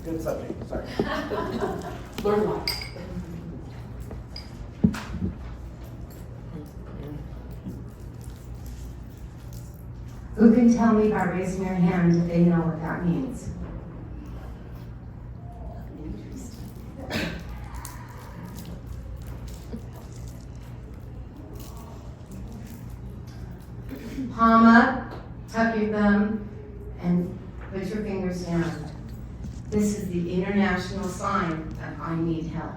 Good subject, sorry. Learn lots. Who can tell me by raising their hand if they know what that means? Palm up, tuck your thumb, and put your fingers down. This is the international sign of I need help.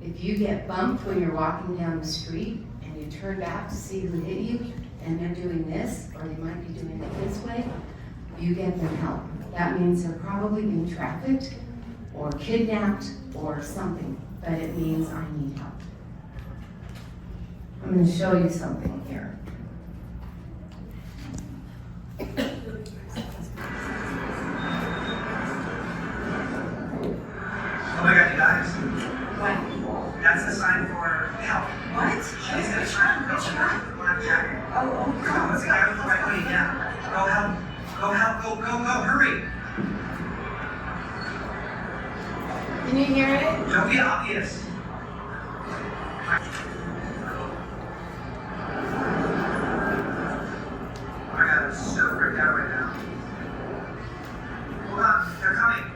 If you get bumped when you're walking down the street and you turn back to see who hit you, and they're doing this, or they might be doing it this way, you get them help. That means they're probably being trafficked, or kidnapped, or something, but it means I need help. I'm going to show you something here. Oh my God, you guys. What? That's the sign for help. What? She's gonna try to reach her with the black jacket. Oh, Come on, it's the guy with the white hoodie, yeah. Go help. Go help. Go, hurry. Can you hear it? Don't be obvious. Oh my God, it's so ripped out right now. Hold on, they're coming.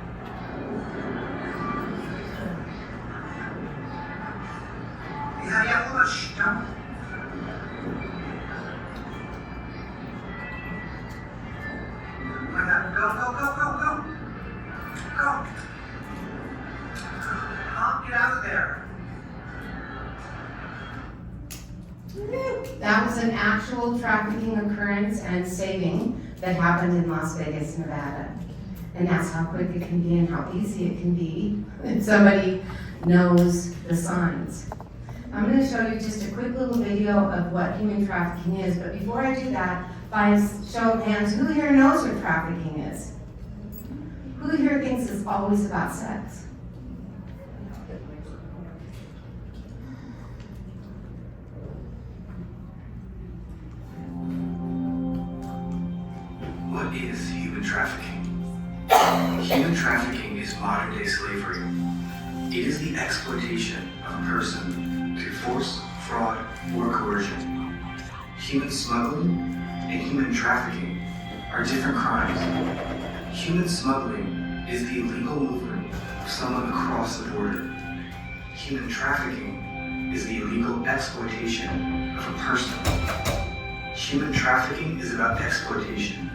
Yeah, hold on, shh, don't. Oh my God, go. Go. Get out of there. That was an actual trafficking occurrence and saving that happened in Las Vegas, Nevada. And that's how quick it can be and how easy it can be if somebody knows the signs. I'm going to show you just a quick little video of what human trafficking is, but before I do that, by a show of hands, who here knows what trafficking is? Who here thinks it's always about sex? What is human trafficking? Human trafficking is modern-day slavery. It is the exploitation of a person through force, fraud, or coercion. Human smuggling and human trafficking are different crimes. Human smuggling is the illegal movement of someone across the border. Human trafficking is the illegal exploitation of a person. Human trafficking is about exploitation,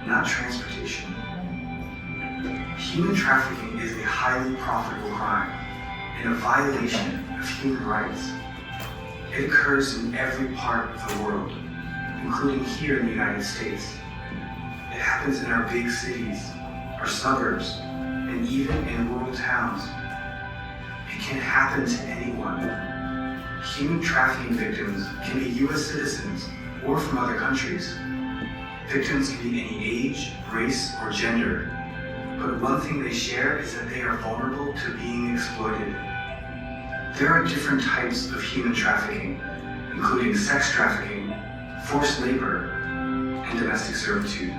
not transportation. Human trafficking is a highly profitable crime and a violation of human rights. It occurs in every part of the world, including here in the United States. It happens in our big cities, our suburbs, and even in rural towns. It can happen to anyone. Human trafficking victims can be U.S. citizens or from other countries. Victims can be any age, race, or gender, but one thing they share is that they are vulnerable to being exploited. There are different types of human trafficking, including sex trafficking, forced labor, and domestic servitude.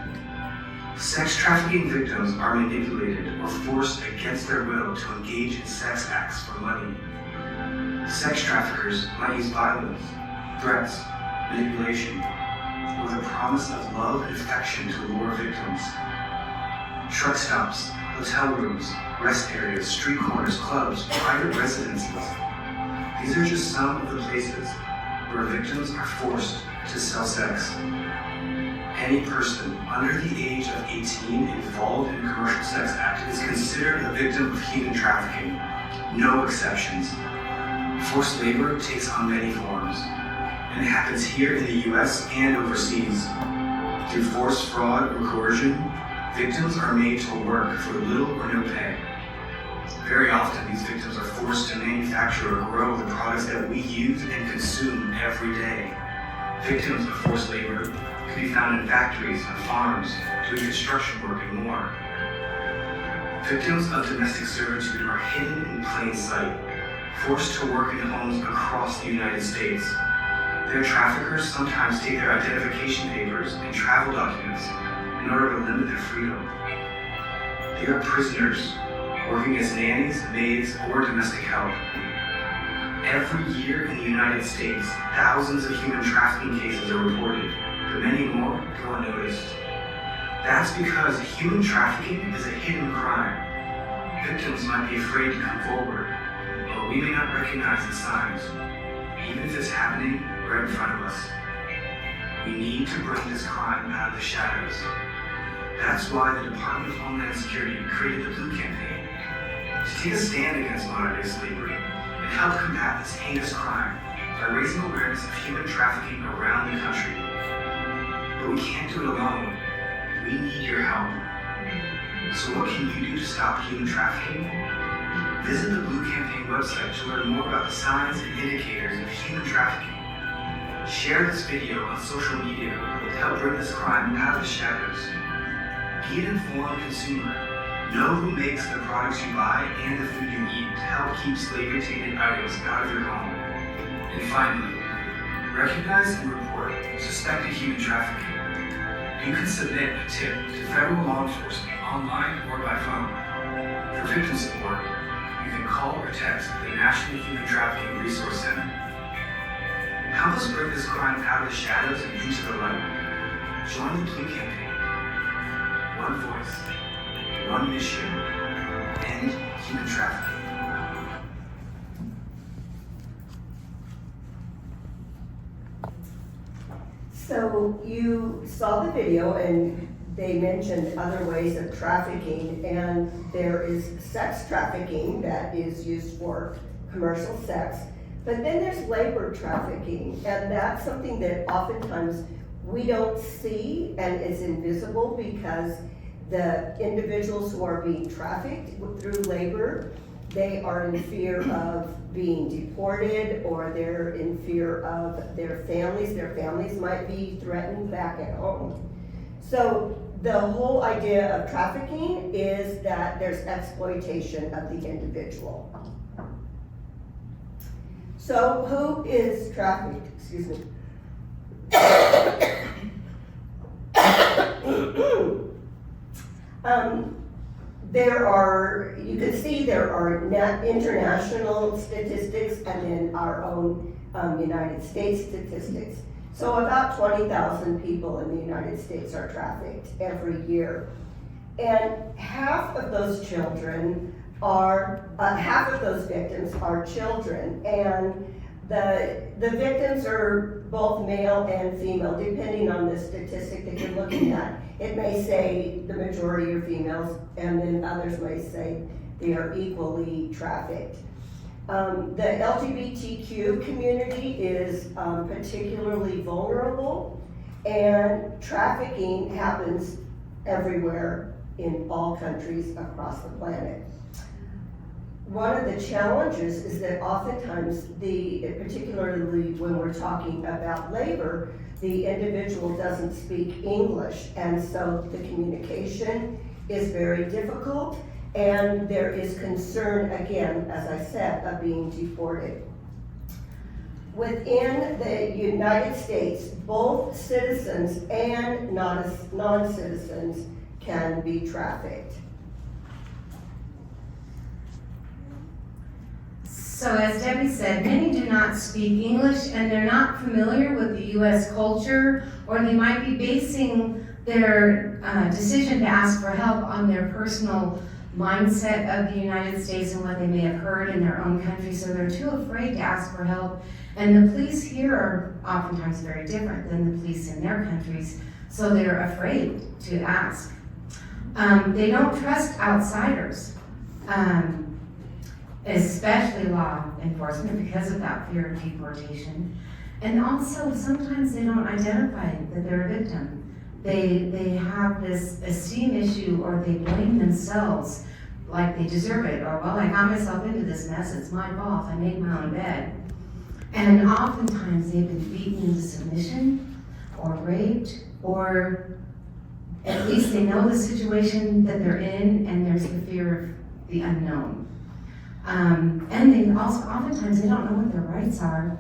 Sex trafficking victims are manipulated or forced against their will to engage in sex acts for money. Sex traffickers might use violence, threats, manipulation, or the promise of love and affection to lure victims. Truck stops, hotel rooms, rest areas, street corners, clubs, private residences. These are just some of the places where victims are forced to sell sex. Any person under the age of 18 involved in a commercial sex act is considered a victim of human trafficking. No exceptions. Forced labor takes on many forms, and it happens here in the US and overseas. Through force, fraud, or coercion, victims are made to work for little or no pay. Very often, these victims are forced to manufacture or grow the products that we use and consume every day. Victims of forced labor can be found in factories, on farms, doing construction work, and more. Victims of domestic servitude are hidden in plain sight, forced to work in homes across the United States. Their traffickers sometimes take their identification papers and travel documents in order to limit their freedom. you have prisoners working as nannies, maids, or domestic help. Every year in the United States, thousands of human trafficking cases are reported, but many more go unnoticed. That's because human trafficking is a hidden crime. Victims might be afraid to come forward, or we may not recognize the signs, even if it's happening right in front of us. We need to bring this crime out of the shadows. That's why the Department of Homeland Security created the Blue Campaign, to take a stand against modern-day slavery and help combat this heinous crime by raising awareness of human trafficking around the country. But we can't do it alone. We need your help. So what can you do to stop human trafficking? Visit the Blue Campaign website to learn more about the signs and indicators of human trafficking. Share this video on social media to help bring this crime out of the shadows. Be an informed consumer. Know who makes the products you buy and the food you eat to help keep slavery-tainted items out of your home. And finally, recognize and report suspected human trafficking. You can submit a tip to federal law enforcement online or by phone. For victim support, you can call or text the National Human Trafficking Resource Center. Help us bring this crime out of the shadows and into the light. Join the Blue Campaign. One voice, one mission, end human trafficking. So you saw the video and they mentioned other ways of trafficking, and there is sex trafficking that is used for commercial sex. But then there's labor trafficking, and that's something that oftentimes we don't see and is invisible because the individuals who are being trafficked through labor, they are in fear of being deported, or they're in fear of their families. Their families might be threatened back at home. So the whole idea of trafficking is that there's exploitation of the individual. So who is trafficked? Excuse me. You can see there are international statistics and then our own United States statistics. So about 20,000 people in the United States are trafficked every year. And half of those children are, half of those victims are children, and the victims are both male and female, depending on the statistic that you're looking at. It may say the majority are females, and then others may say they are equally trafficked. The LGBTQ community is particularly vulnerable, and trafficking happens everywhere in all countries across the planet. One of the challenges is that oftentimes, particularly when we're talking about labor, the individual doesn't speak English, and so the communication is very difficult, and there is concern, again, as I said, of being deported. Within the United States, both citizens and non-citizens can be trafficked. So as Debbie said, many do not speak English, and they're not familiar with the U.S. culture, or they might be basing their decision to ask for help on their personal mindset of the United States and what they may have heard in their own country, so they're too afraid to ask for help. And the police here are oftentimes very different than the police in their countries, so they're afraid to ask. They don't trust outsiders, especially law enforcement, because of that fear of deportation. And also, sometimes they don't identify that they're a victim. They have this esteem issue, or they blame themselves like they deserve it, or, well, I got myself into this mess, it's my fault, I made my own bed. And oftentimes they've been beaten into submission, or raped, or at least they know the situation that they're in, and there's the fear of the unknown. And they also, oftentimes they don't know what their rights are.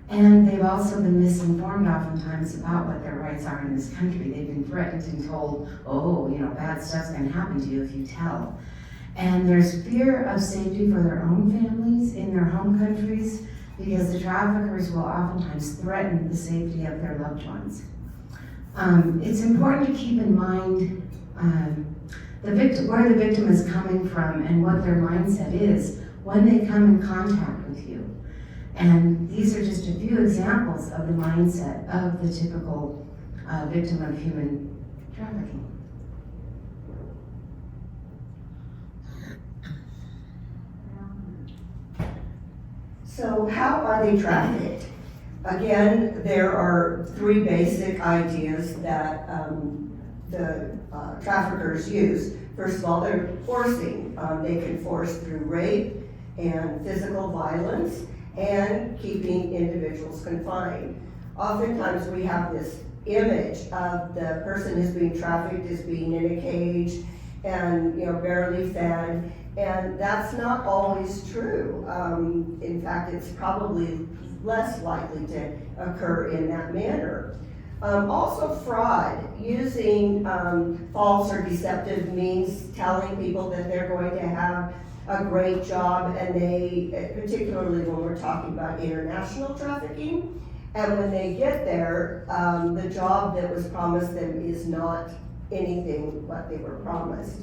And they've also been misinformed oftentimes about what their rights are in this country. They've been threatened and told, oh, bad stuff's gonna happen to you if you tell. And there's fear of safety for their own families in their home countries because the traffickers will oftentimes threaten the safety of their loved ones. It's important to keep in mind where the victim is coming from and what their mindset is when they come in contact with you. And these are just a few examples of the mindset of the typical victim of human trafficking. So how are they trafficked? Again, there are three basic ideas that the traffickers use. First of all, they're forcing. They can force through rape and physical violence and keeping individuals confined. Oftentimes we have this image of the person who's being trafficked as being in a cage and barely fed, and that's not always true. In fact, it's probably less likely to occur in that manner. Also fraud, using false or deceptive means, telling people that they're going to have a great job, and they, particularly when we're talking about international trafficking, and when they get there, the job that was promised them is not anything what they were promised.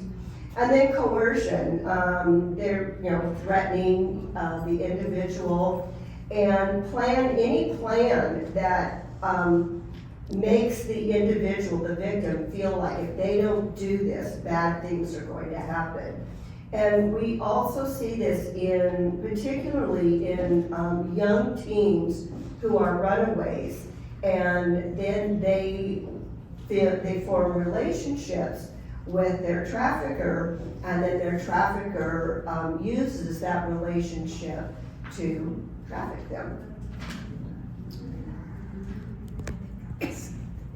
And then coercion, they're threatening the individual, and any plan that makes the individual, the victim, feel like if they don't do this, bad things are going to happen. And we also see this particularly in young teens who are runaways, and then they form relationships with their trafficker, and then their trafficker uses that relationship to traffic them.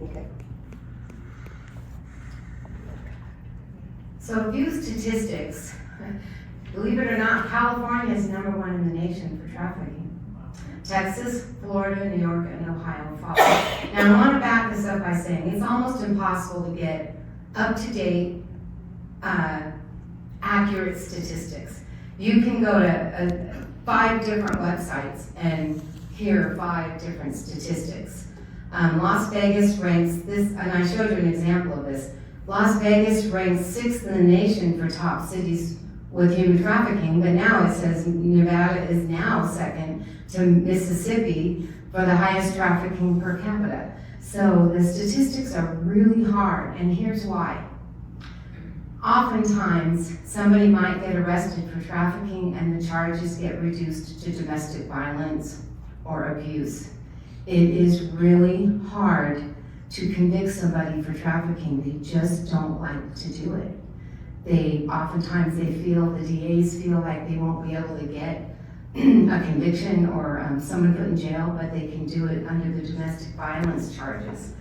Okay. So a few statistics. Believe it or not, California is #1 in the nation for trafficking. Texas, Florida, New York, and Ohio follow. Now I want to back this up by saying it's almost impossible to get up-to-date, accurate statistics. You can go to 5 different websites and hear 5 different statistics. Las Vegas ranks this, and I showed you an example of this. Las Vegas ranks 6th in the nation for top cities with human trafficking, but now it says Nevada is now 2nd to Mississippi for the highest trafficking per capita. So the statistics are really hard, and here's why. Oftentimes, somebody might get arrested for trafficking and the charges get reduced to domestic violence or abuse. It is really hard to convict somebody for trafficking. They just don't like to do it. Oftentimes the DAs feel like they won't be able to get a conviction or someone put in jail, but they can do it under the domestic violence charges.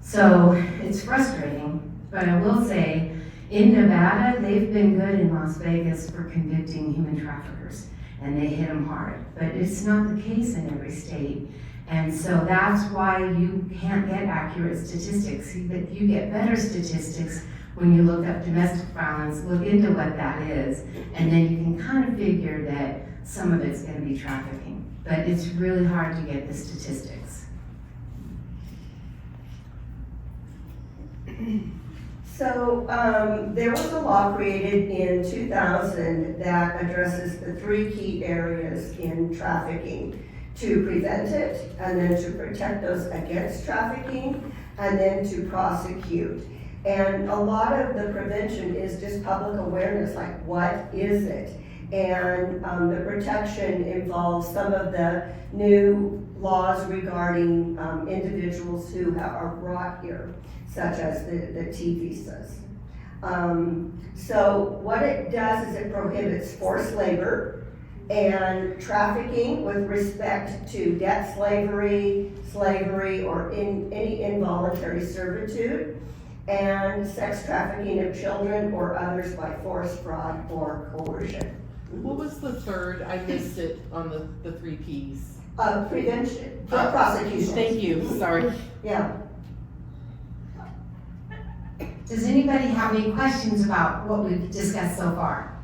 So it's frustrating, but I will say, in Nevada, they've been good in Las Vegas for convicting human traffickers, and they hit them hard. But it's not the case in every state. And so that's why you can't get accurate statistics. You get better statistics when you look up domestic violence, look into what that is, and then you can kind of figure that some of it's going to be trafficking. But it's really hard to get the statistics. So there was a law created in 2000 that addresses the 3 key areas in trafficking: to prevent it, and then to protect those against trafficking, and then to prosecute. And a lot of the prevention is just public awareness, like what is it? And the protection involves some of the new laws regarding individuals who are brought here, such as the T visas. So what it does is it prohibits forced labor and trafficking with respect to debt slavery, or any involuntary servitude, and sex trafficking of children or others by force, fraud, or coercion. What was the third? I missed it on the 3 Ps. Prevention, prosecution. Thank you, sorry. Yeah. Does anybody have any questions about what we've discussed so far?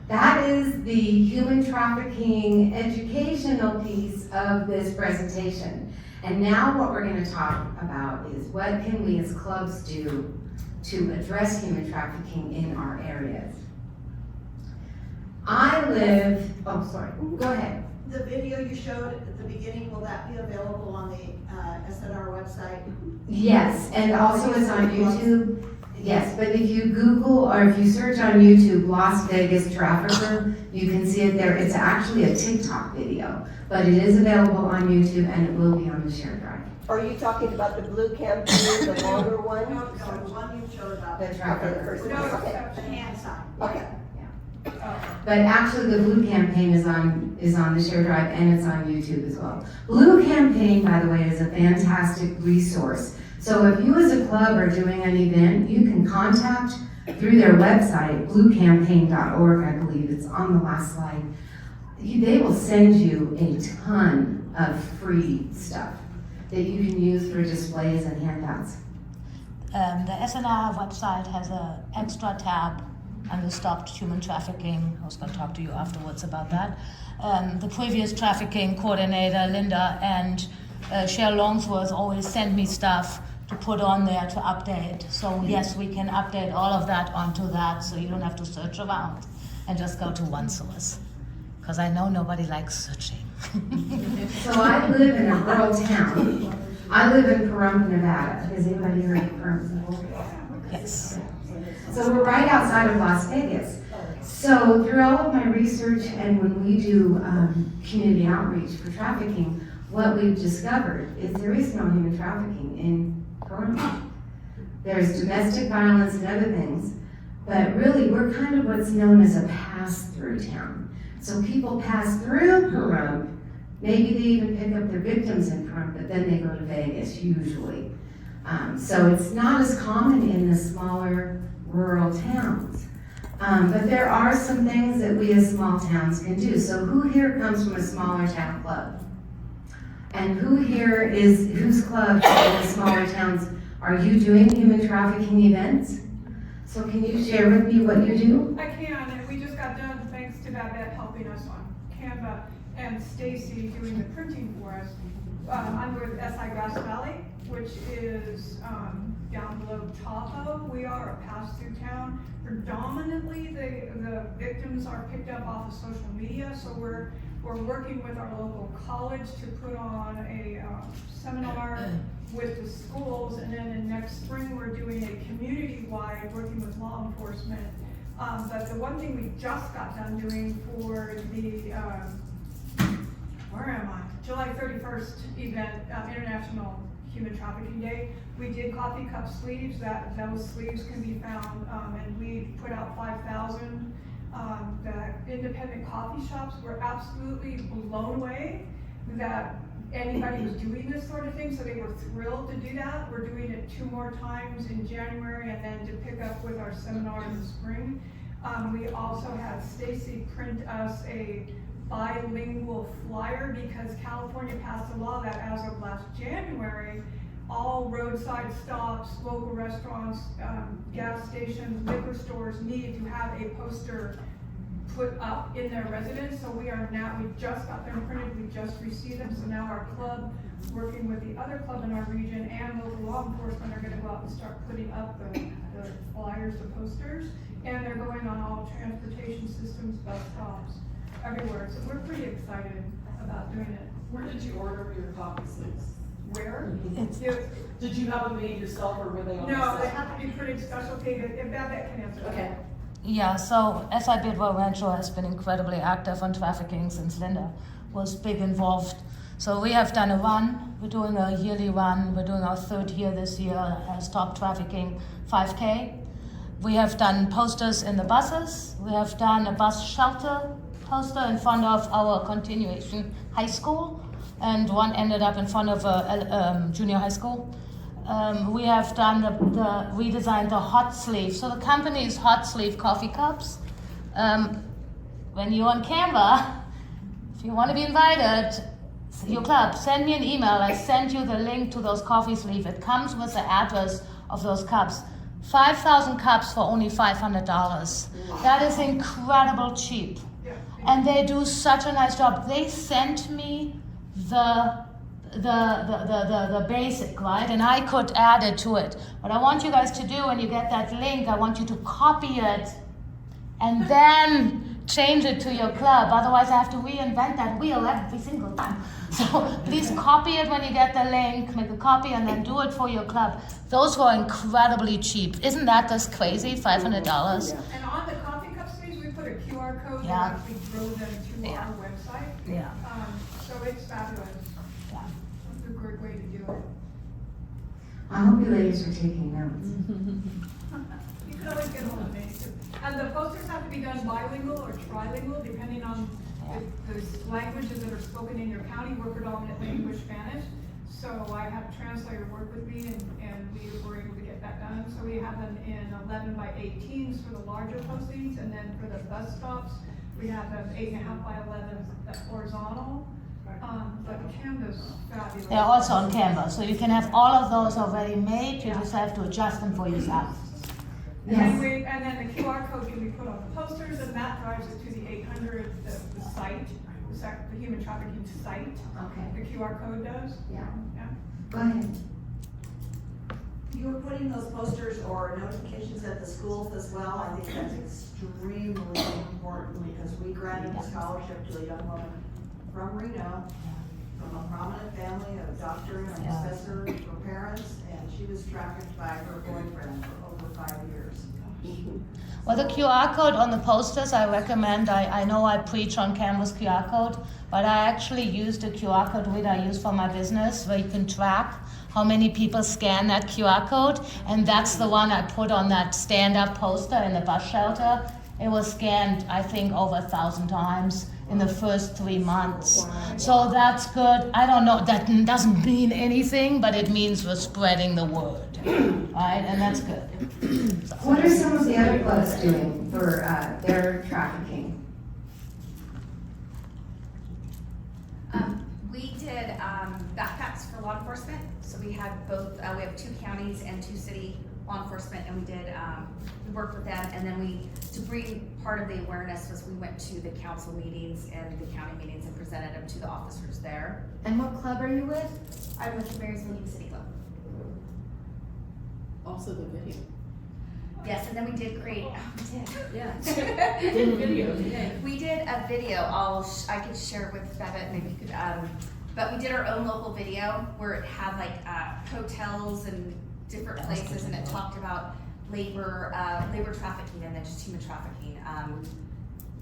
That is the human trafficking educational piece of this presentation. And now what we're going to talk about is what can we as clubs do to address human trafficking in our areas. Go ahead. The video you showed at the beginning, will that be available on the SDR website? Yes, and also it's on YouTube. Yes, but if you Google or if you search on YouTube, Las Vegas Trafficker, you can see it there. It's actually a TikTok video, but it is available on YouTube and it will be on the shared drive. Are you talking about the blue campaign, the longer one? No, the one you showed about. The Okay, the trafficker. first one, No, okay. the hand sign. Okay. But actually, the Blue Campaign is on the shared drive and it's on YouTube as well. Blue Campaign, by the way, is a fantastic resource. So if you as a club are doing an event, you can contact through their website, bluecampaign.org, I believe it's on the last slide. They will send you a ton of free stuff that you can use for displays and handouts. The SNR website has an extra tab under Stop Human Trafficking. I was going to talk to you afterwards about that. The previous trafficking coordinator, Linda, and Cheryl Longsworth always send me stuff to put on there to update. So yes, we can update all of that onto that, so you don't have to search around and just go to one source. Because I know nobody likes searching. So I live in a rural town. I live in Pahrump, Nevada. Has anybody heard of Pahrump before? Yes. So we're right outside of Las Vegas. So through all of my research and when we do community outreach for trafficking, what we've discovered is there is no human trafficking in Pahrump. There's domestic violence and other things, but really we're kind of what's known as a pass-through town. So people pass through Pahrump, maybe they even pick up their victims in Pahrump, but then they go to Vegas usually. So it's not as common in the smaller rural towns. But there are some things that we as small towns can do. So who here comes from a smaller town club? And whose club in the smaller towns, are you doing human trafficking events? So can you share with me what you do? I can, and we just got done thanks to Babette helping us on Canva and Stacy doing the printing for us. I'm with SI Grass Valley, which is down below Tahoe. We are a pass-through town. Predominantly, the victims are picked up off of social media, so we're working with our local college to put on a seminar with the schools, and then in next spring we're doing a community-wide working with law enforcement. But the one thing we just got done doing for the July 31st event, International Human Trafficking Day, we did coffee cup sleeves. Those sleeves can be found, and we put out 5,000. The independent coffee shops were absolutely blown away that anybody was doing this sort of thing, so they were thrilled to do that. We're doing it 2 more times in January and then to pick up with our seminar in the spring. We also had Stacy print us a bilingual flyer because California passed a law that as of last January, all roadside stops, local restaurants, gas stations, liquor stores needed to have a poster put up in their residence. So we just got them printed, we just received them. So now our club, working with the other club in our region and local law enforcement, are gonna go out and start putting up the flyers, the posters, and they're going on all transportation systems, bus stops, everywhere. So we're pretty excited about doing it. Where did you order your coffee sleeves? Where? Did you have them made yourself or were they on the No, site? they have to be printed specialty, and Babette can answer that. Okay. Yeah, so SI Bidwell Rancho has been incredibly active on trafficking since Linda was big involved. So we have done a run, we're doing a yearly run, we're doing our 3rd year this year as Stop Trafficking 5K. We have done posters in the buses, we have done a bus shelter poster in front of our continuation high school, and one ended up in front of a junior high school. We have done redesigned the hot sleeve. So the company is Hot Sleeve Coffee Cups. When you're on Canva, if you want to be invited, your club, send me an email. I send you the link to those coffee sleeves. It comes with the address of those cups. 5,000 cups for only $500. That is incredible cheap. Yeah. And they do such a nice job. They sent me the basic, right? And I could add it to it. What I want you guys to do when you get that link, I want you to copy it and then change it to your club. Otherwise, I have to reinvent that wheel every single time. So please copy it when you get the link, make a copy, and then do it for your club. Those were incredibly cheap. Isn't that just crazy? $500. And on the coffee cup sleeves, we put a QR code that Yeah. actually drove them to our website. Yeah. So it's fabulous. Yeah. It's a great way to do it. I hope you ladies are taking notes. You can always get hold of me. And the posters have to be done bilingual or trilingual, depending on the languages that are spoken in your county. We're predominantly English, Spanish. So I have a translator work with me, and we were able to get that done. So we have them in 11 by 18s for the larger postings, and then for the bus stops, we have them 8.5 by 11 horizontal. But Canva's fabulous. They're also on Canva, so you can have all of those already made. You just have to adjust them for yourself. And then the QR code can be put on the posters, and that drives it to the 800, the site, the human trafficking site. Okay. The QR code does. Yeah. Yeah. Go ahead. You were putting those posters or notifications at the schools as well. I think that's extremely important because we granted a scholarship to a young woman from Reno, from a prominent family, a doctor and a professor, her parents, and she was trafficked by her boyfriend for over 5 years. Well, the QR code on the posters, I recommend. I know I preach on Canva's QR code, but I actually use the QR code reader I use for my business, where you can track how many people scan that QR code, and that's the one I put on that stand-up poster in the bus shelter. It was scanned, I think, over 1,000 times in the first 3 months. So that's good. I don't know, that doesn't mean anything, but it means we're spreading the word, right? And that's good. What are some of the other clubs doing for their trafficking? We did backpacks for law enforcement. So we had both, we have 2 counties and 2 city law enforcement, and we did, we worked with them, and then to bring part of the awareness was we went to the council meetings and the county meetings and presented them to the officers there. And what club are you with? I'm with the Marysville Union City Club. Also the video. Yes, and then we did create, Yeah. We did a video today. we did a video, I could share with Babette, maybe you could, but we did our own local video where it had like hotels and different places, and it talked about labor trafficking and then just human trafficking.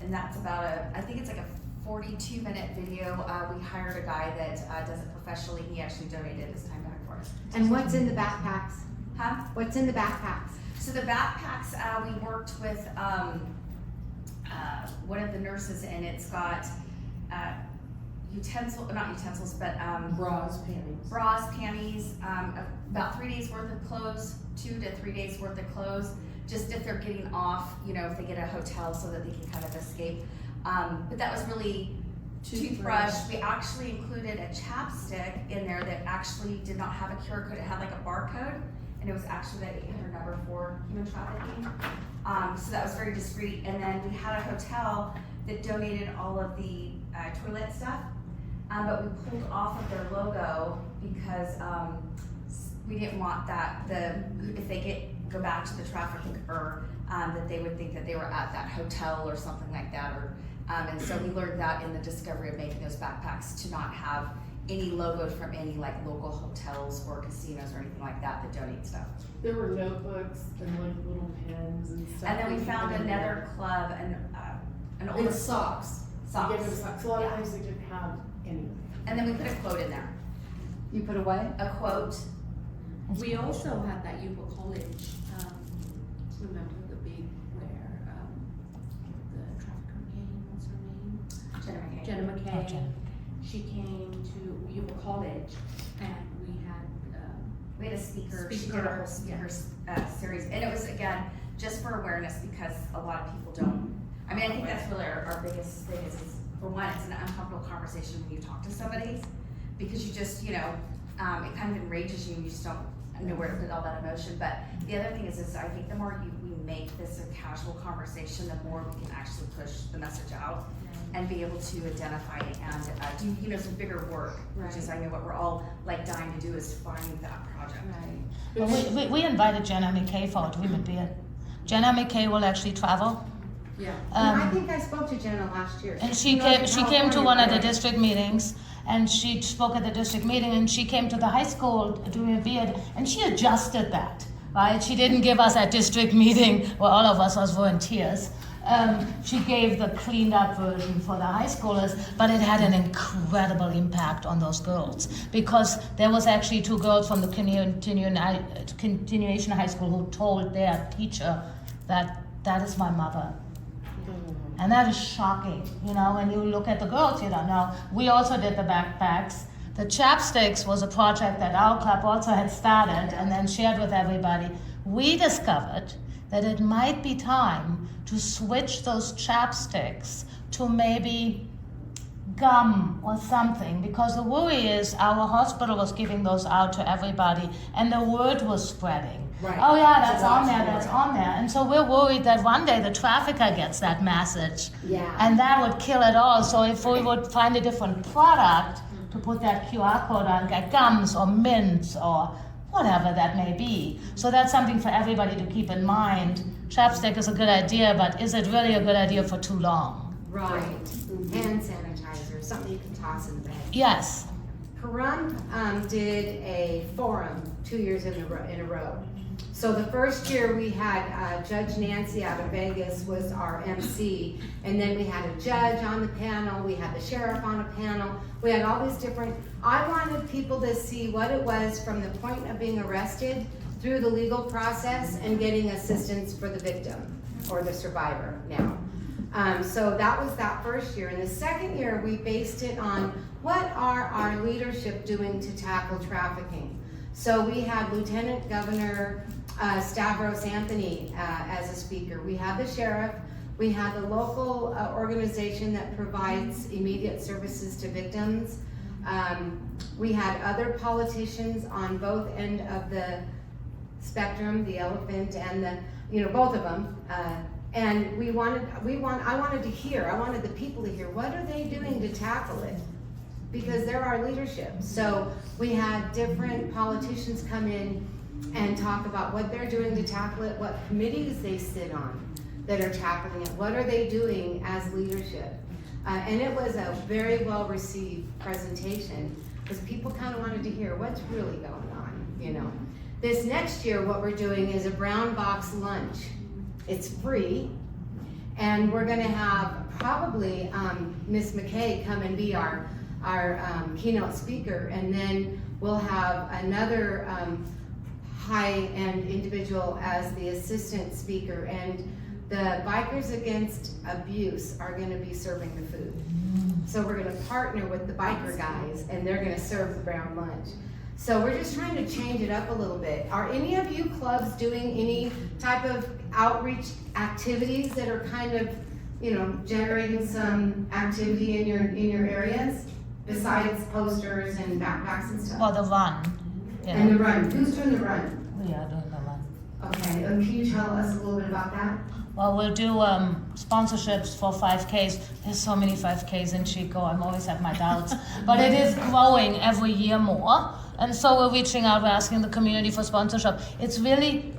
And that's about I think it's like a 42-minute video. We hired a guy that does it professionally. He actually donated his time back for us. And what's in the backpacks? Huh? What's in the backpacks? So the backpacks, we worked with one of the nurses, and it's got not utensils, but Bras, panties. bras, panties, about 3 days worth of clothes, 2 to 3 days worth of clothes, just if they're getting off, if they get a hotel so that they can kind of escape. But that was really toothbrush. We actually included a chapstick in there that actually did not have a QR code. It had like a barcode, and it was actually that 800 number for human trafficking. So that was very discreet. And then we had a hotel that donated all of the toilet stuff, but we pulled off of their logo because we didn't want that if they go back to the trafficker, that they would think that they were at that hotel or something like that. And so we learned that in the discovery of making those backpacks to not have any logos from any like local hotels or casinos or anything like that donate stuff. There were notebooks and like little pens and stuff. And then we found another club, an older And socks. socks. Yeah, there was socks. A lot of Yeah. times they didn't have any. And then we put a quote in there. You put away? A quote. We also had that Yuba College, remember the big where, the trafficker came, what's her name? Jenna McKay. Jenna McKay. She came to Yuba College and we We had a speaker. She did a Speaker, whole speaker series, and it was again just for awareness because a lot of people don't. I mean, I think that's really our biggest thing is for one, it's an uncomfortable conversation when you talk to somebody, because you just, it kind of enrages you, and you just don't know where to put all that emotion. But the other thing is I think the more we make this a casual conversation, the more we can actually push the message out and be able to identify and do, some bigger work, which is, I know what we're all like dying to do is to find that project. Right. Well, we invited Jenna McKay for it, we would be it. Jenna McKay will actually travel. Yeah. I think I spoke to Jenna last year. And she came to one of the district meetings, and she spoke at the district meeting, and she came to the high school doing a beard, and she adjusted that, right? She didn't give us at district meeting where all of us was volunteers. She gave the cleaned up version for the high schoolers, but it had an incredible impact on those girls, because there was actually 2 girls from the continuation high school who told their teacher that is my mother. And that is shocking, when you look at the girls, you don't know. We also did the backpacks. The chapsticks was a project that our club also had started and then shared with everybody. We discovered that it might be time to switch those chapsticks to maybe gum or something, because the worry is our hospital was giving those out to everybody and the word was spreading. Right. Oh yeah, that's on there, that's on there. And so we're worried that one day the trafficker gets that message. Yeah. And that would kill it all. So if we would find a different product to put that QR code on, like gums or mints or whatever that may be. So that's something for everybody to keep in mind. Chapstick is a good idea, but is it really a good idea for too long? Right. Hand sanitizer, something you can toss in the bag. Yes. Pahrump did a forum 2 years in a row. So the first year we had Judge Nancy out of Vegas was our MC, and then we had a judge on the panel, we had the sheriff on a panel, we had all these different, I wanted people to see what it was from the point of being arrested through the legal process and getting assistance for the victim or the survivor now. So that was that first year. And the second year we based it on what are our leadership doing to tackle trafficking. So we had Lieutenant Governor Stavros Anthony as a speaker. We had the sheriff. We had the local organization that provides immediate services to victims. We had other politicians on both end of the spectrum, the elephant and the, both of them. And I wanted the people to hear, what are they doing to tackle it? Because they're our leadership. So we had different politicians come in and talk about what they're doing to tackle it, what committees they sit on that are tackling it, what are they doing as leadership. And it was a very well received presentation because people kind of wanted to hear what's really going on, This next year what we're doing is a brown box lunch. It's free, and we're gonna have probably Miss McKay come and be our keynote speaker, and then we'll have another high-end individual as the assistant speaker, and the Bikers Against Abuse are gonna be serving the food. So we're gonna partner with the biker guys, and they're gonna serve the brown lunch. So we're just trying to change it up a little bit. Are any of you clubs doing any type of outreach activities that are kind of, generating some activity in your areas besides posters and backpacks and stuff? Or the run. And the run. Who's doing the run? We are doing the run. Okay. Can you tell us a little bit about that? Well, we'll do sponsorships for 5Ks. There's so many 5Ks in Chico. I always have my doubts. But it is growing every year more. And so we're reaching out, we're asking the community for sponsorship. It's really,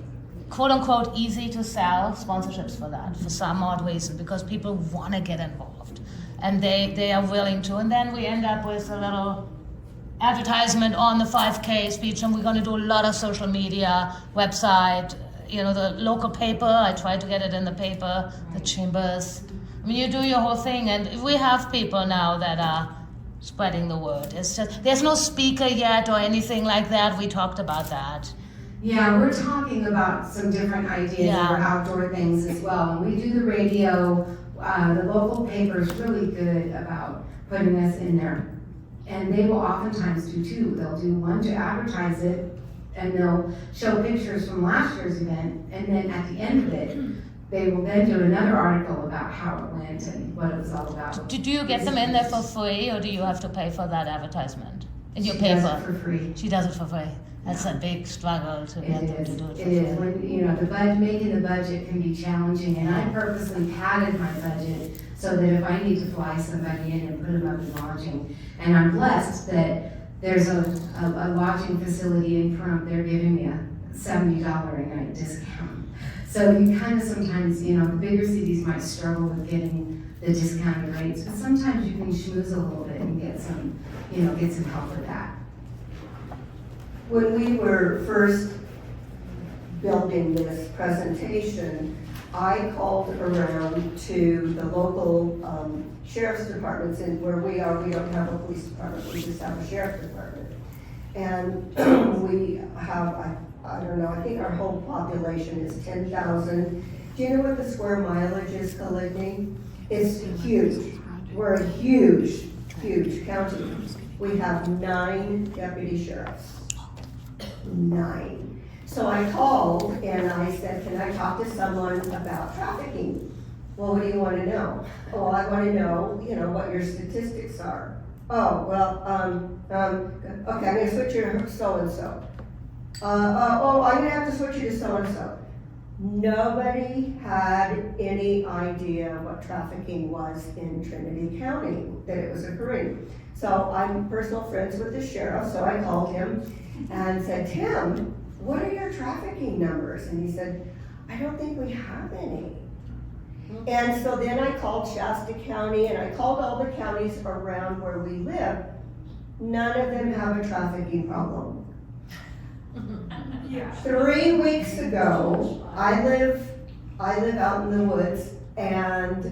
quote unquote, easy to sell sponsorships for that, for some odd reason, because people want to get involved. And they are willing to. And then we end up with a little advertisement on the 5K speech, and we're going to do a lot of social media, website, the local paper. I tried to get it in the paper, the chambers. I mean, you do your whole thing, and we have people now that are spreading the word. It's just, there's no speaker yet or anything like that. We talked about that. Yeah, we're talking about some different ideas for outdoor things as well. And we do the radio. The local paper is really good about putting us in there. And they will oftentimes do two. They'll do one to advertise it, and they'll show pictures from last year's event, and then at the end of it, they will then do another article about how it went and what it was all about. Do you get them in there for free, or do you have to pay for that advertisement in your She does paper? it for free. She does it for free. That's a big struggle to get them to do it for free. It is, when, you know, making the budget can be challenging, and I purposely padded my budget so that if I need to fly somebody in and put them up in lodging, and I'm blessed that there's a lodging facility in front, they're giving me a $70 a night discount. So you kind of sometimes, you know, the bigger cities might struggle with getting the discounted rates, but sometimes you can schmooze a little bit and get some, you know, get some help with that. When we were first building this presentation, I called around to the local sheriff's departments, and where we are, we don't have a police department, we just have a sheriff's department. And we have, I don't know, I think our whole population is 10,000. Do you know what the square mileage is, Caligny? It's huge. We're a huge, huge county. We have 9 deputy sheriffs. 9. So I called and I said, can I talk to someone about trafficking? Well, what do you want to know? Oh, I want to know, you know, what your statistics are. Oh, well, okay, I'm gonna switch you to so-and-so. I'm gonna have to switch you to so-and-so. Nobody had any idea what trafficking was in Trinity County, that it was occurring. So I'm personal friends with the sheriff, so I called him and said, Tim, what are your trafficking numbers? And he said, I don't think we have any. And so then I called Shasta County and I called all the counties around where we live. None of them have a trafficking problem. Yeah. 3 weeks ago, I live out in the woods, and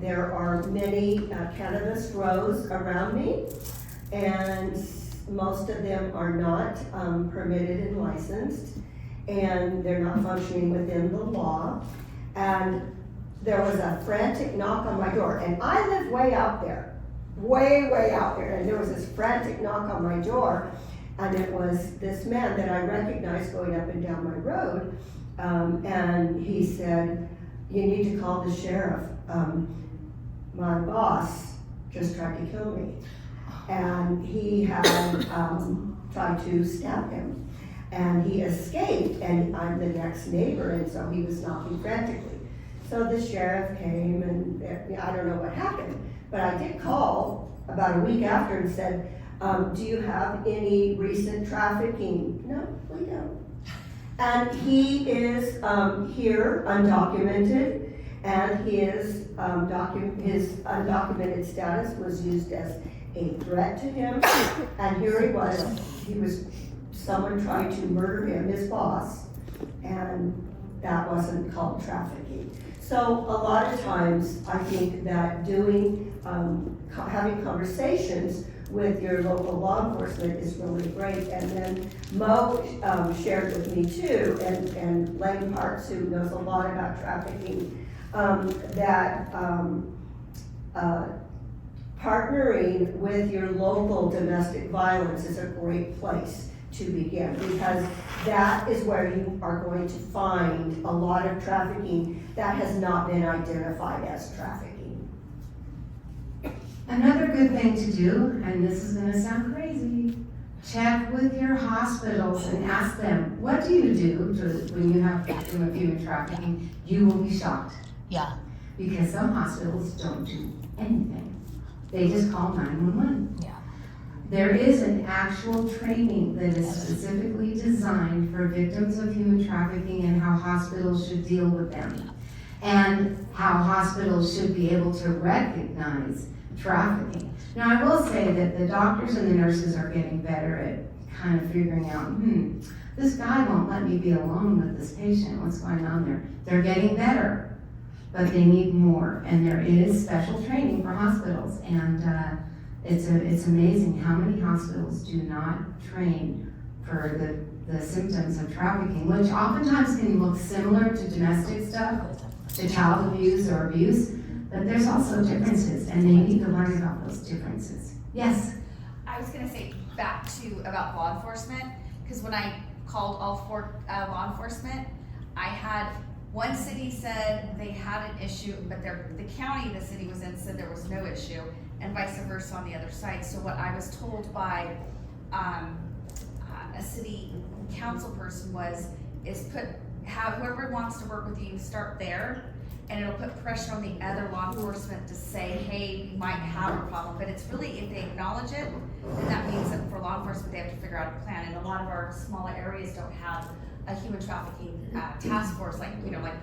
there are many cannabis grows around me, and most of them are not permitted and licensed, and they're not functioning within the law. And there was a frantic knock on my door, and I live way out there, way out there, and there was this frantic knock on my door, and it was this man that I recognized going up and down my road, and he said, you need to call the sheriff. My boss just tried to kill me, and he had tried to stab him, and he escaped, and I'm the next neighbor, and so he was knocking frantically. So the sheriff came, and I don't know what happened, but I did call about a week after and said, do you have any recent trafficking? No, we don't. And he is here undocumented, and his undocumented status was used as a threat to him. And here he was, someone tried to murder him, his boss, and that wasn't called trafficking. So a lot of times, I think that having conversations with your local law enforcement is really great. And then Mo shared with me too, and Len Parks, who knows a lot about trafficking, that partnering with your local domestic violence is a great place to begin, because that is where you are going to find a lot of trafficking that has not been identified as trafficking. Another good thing to do, and this is gonna sound crazy, check with your hospitals and ask them, what do you do when you have victim of human trafficking? You will be shocked. Yeah. Because some hospitals don't do anything. They just call 911. Yeah. There is an actual training that is specifically designed for victims of human trafficking and how hospitals should deal with them, and how hospitals should be able to recognize trafficking. Now, I will say that the doctors and the nurses are getting better at kind of figuring out, this guy won't let me be alone with this patient, what's going on there? They're getting better, but they need more, and there is special training for hospitals, and it's amazing how many hospitals do not train for the symptoms of trafficking, which oftentimes can look similar to domestic stuff, to child abuse or abuse, but there's also differences, and they need to learn about those differences. Yes? I was gonna say back to about law enforcement, because when I called all 4 law enforcement, I had One city said they had an issue, but the county the city was in said there was no issue, and vice versa on the other side. So what I was told by a city council person is have whoever wants to work with you start there, and it'll put pressure on the other law enforcement to say, hey, we might have a problem. But it's really, if they acknowledge it, then that means that for law enforcement, they have to figure out a plan. And a lot of our smaller areas don't have a human trafficking task force, like, you know, like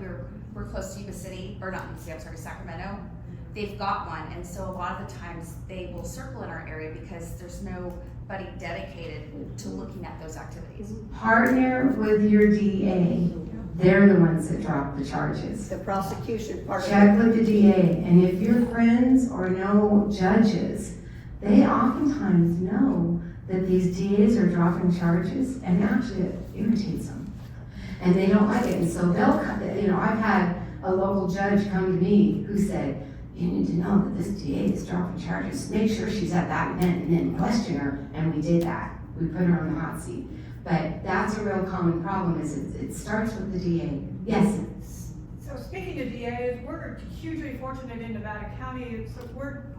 we're close to Yuba City, or not Yuba City, I'm sorry, Sacramento. They've got one, and so a lot of the times they will circle in our area because there's nobody dedicated to looking at those activities. Partner with your DA. They're the ones that drop the charges. The prosecution part of Check it. with the DA, and if your friends or know judges, they oftentimes know that these DAs are dropping charges, and actually it irritates them. And they don't like it, and so they'll, you know, I've had a local judge come to me who said, you need to know that this DA is dropping charges, make sure she's at that event, and then question her, and we did that. We put her on the hot seat. But that's a real common problem, is it starts with the DA. Yes? So speaking of DAs, we're hugely fortunate in Nevada County.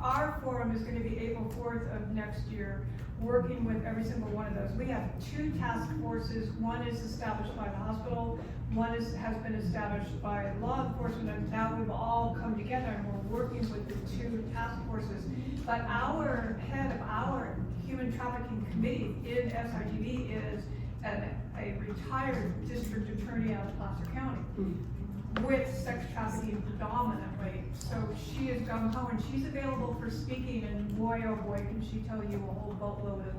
Our forum is gonna be April 4th of next year, working with every single one of those. We have 2 task forces. One is established by the hospital. One has been established by law enforcement, and now we've all come together and we're working with the 2 task forces. But our head of our human trafficking committee in SRTV is a retired district attorney out of Placer County with sex trafficking predominantly. So she is gung ho and she's available for speaking, and boy, oh boy, can she tell you a whole boatload of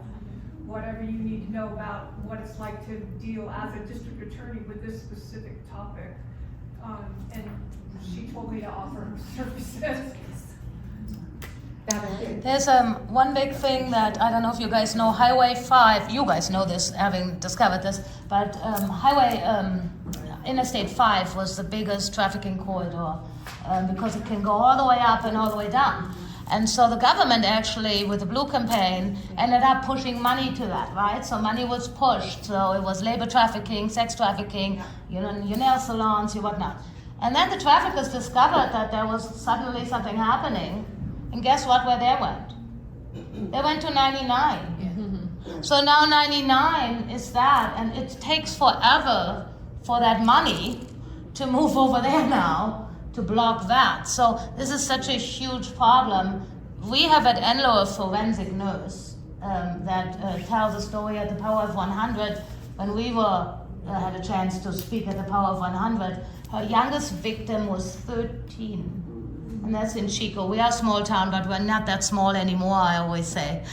whatever you need to know about what it's like to deal as a district attorney with this specific topic. And she told me to offer her services. There's one big thing that I don't know if you guys know, Highway 5, you guys know this, having discovered this, but Interstate 5 was the biggest trafficking corridor because it can go all the way up and all the way down. And so the government actually, with the Blue campaign, ended up pushing money to that, right? So money was pushed. So it was labor trafficking, sex trafficking, you know, your nail salons, your whatnot. And then the traffickers discovered that there was suddenly something happening. And guess what, where they went? They went to 99. So now 99 is that, and it takes forever for that money to move over there now to block that. So this is such a huge problem. We have at Enloe a forensic nurse that tells a story at the Power of 100. When we had a chance to speak at the Power of 100, her youngest victim was 13. And that's in Chico. We are a small town, but we're not that small anymore, I always say.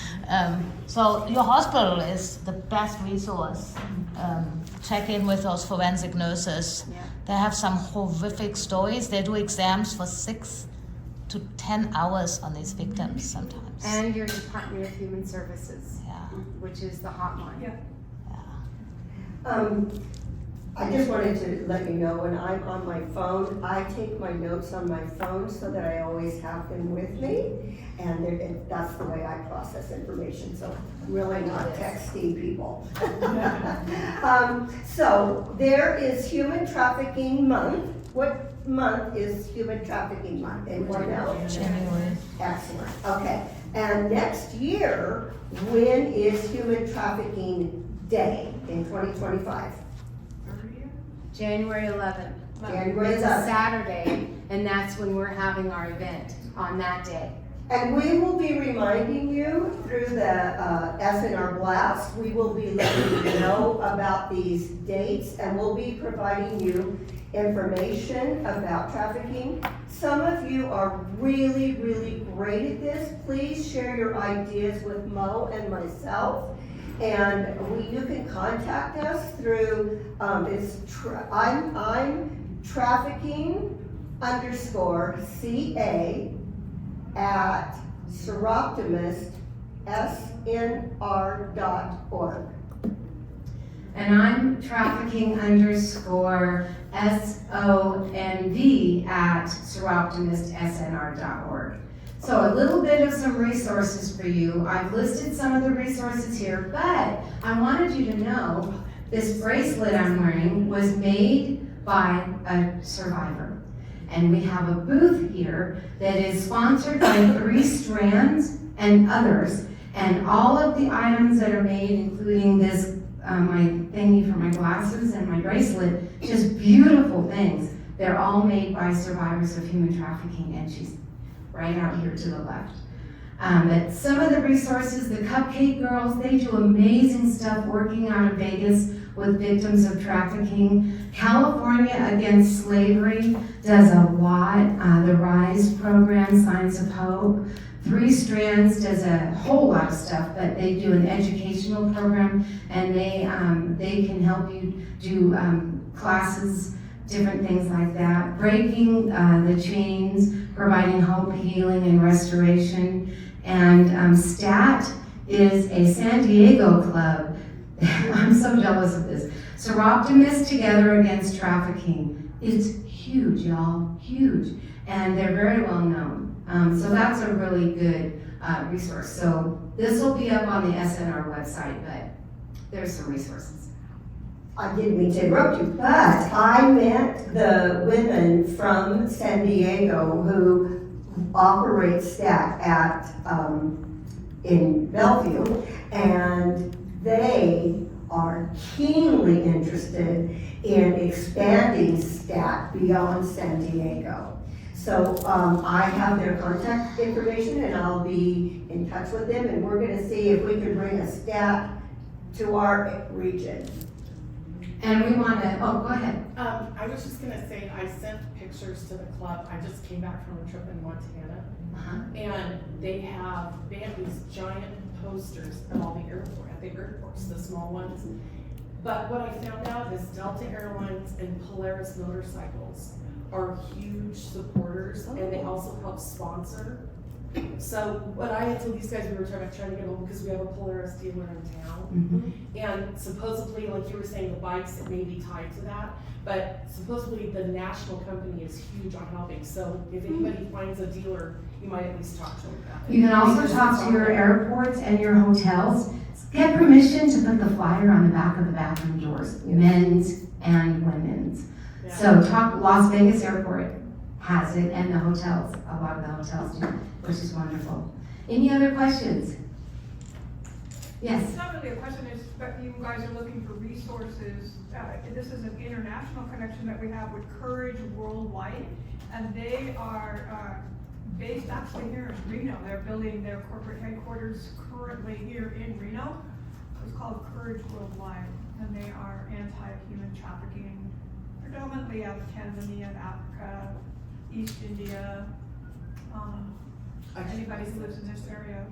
So your hospital is the best resource. Check in with those forensic nurses. Yeah. They have some horrific stories. They do exams for 6 to 10 hours on these victims sometimes. And your Department of Human Services, Yeah. which is the hotline. Yeah. I just wanted to let you know, when I'm on my phone, I take my notes on my phone so that I always have them with me. And that's the way I process information, so I'm really not texting people. So there is Human Trafficking Month. What month is Human Trafficking Month? Anyone know? January. Excellent, okay. And next year, when is Human Trafficking Day in 2025? January 11th. January It's a 11th. Saturday, and that's when we're having our event, on that day. And we will be reminding you through the SNR Blast, we will be letting you know about these dates, and we'll be providing you information about trafficking. Some of you are really, really great at this. Please share your ideas with Mo and myself. And you can contact us through, I'm trafficking _CA at Soroptimist SNR.org. And I'm trafficking _ SONV at soroptimistsnr.org. So a little bit of some resources for you. I've listed some of the resources here, but I wanted you to know this bracelet I'm wearing was made by a survivor. And we have a booth here that is sponsored by 3 Strands and others. And all of the items that are made, including this, my thingy for my glasses and my bracelet, just beautiful things. They're all made by survivors of human trafficking, and she's right out here to the left. But some of the resources, the Cupcake Girls, they do amazing stuff working out of Vegas with victims of trafficking. California Against Slavery does a lot. The RISE program, Signs of Hope. 3 Strands does a whole lot of stuff, but they do an educational program, and they can help you do classes, different things like that. Breaking the Chains, providing hope, healing, and restoration. And STAT is a San Diego club. I'm so jealous of this. Soroptimist Together Against Trafficking. It's huge, y'all, huge. And they're very well known. So that's a really good resource. So this will be up on the SNR website, but there's some resources. I didn't mean to interrupt you, but I met the women from San Diego who operate STAT at, in Bellevue, and they are keenly interested in expanding STAT beyond San Diego. So I have their contact information, and I'll be in touch with them, and we're gonna see if we can bring a STAT to our region. And we want to, oh, go ahead. I was just gonna say, I sent pictures to the club. I just came back from a trip in Montana. And they have these giant posters at all the airports, the small ones. But what I found out is Delta Airlines and Polaris Motorcycles are huge supporters, and they also help sponsor. So what I had told these guys, we were trying to get home because we have a Polaris dealer in town. And supposedly, like you were saying, the bikes, it may be tied to that, but supposedly the national company is huge on helping. So if anybody finds a dealer, you might at least talk to them about it. You can also talk to your airports and your hotels. Get permission to put the flyer on the back of the bathroom doors, men's and women's. Yeah. So talk, Las Vegas Airport has it, and the hotels, a lot of the hotels do, which is wonderful. Any other questions? Yes? It's not really a question, it's, but you guys are looking for resources. This is an international connection that we have with Courage Worldwide, and they are based actually here in Reno. They're building their corporate headquarters currently here in Reno. It's called Courage Worldwide, and they are anti-human trafficking, predominantly out of Tanzania and Africa, East India, anybody who lives in this area.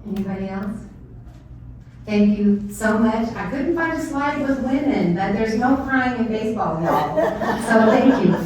Anybody else? Thank you so much. I couldn't find a slide with women, but there's no crying in baseball, y'all. So thank you.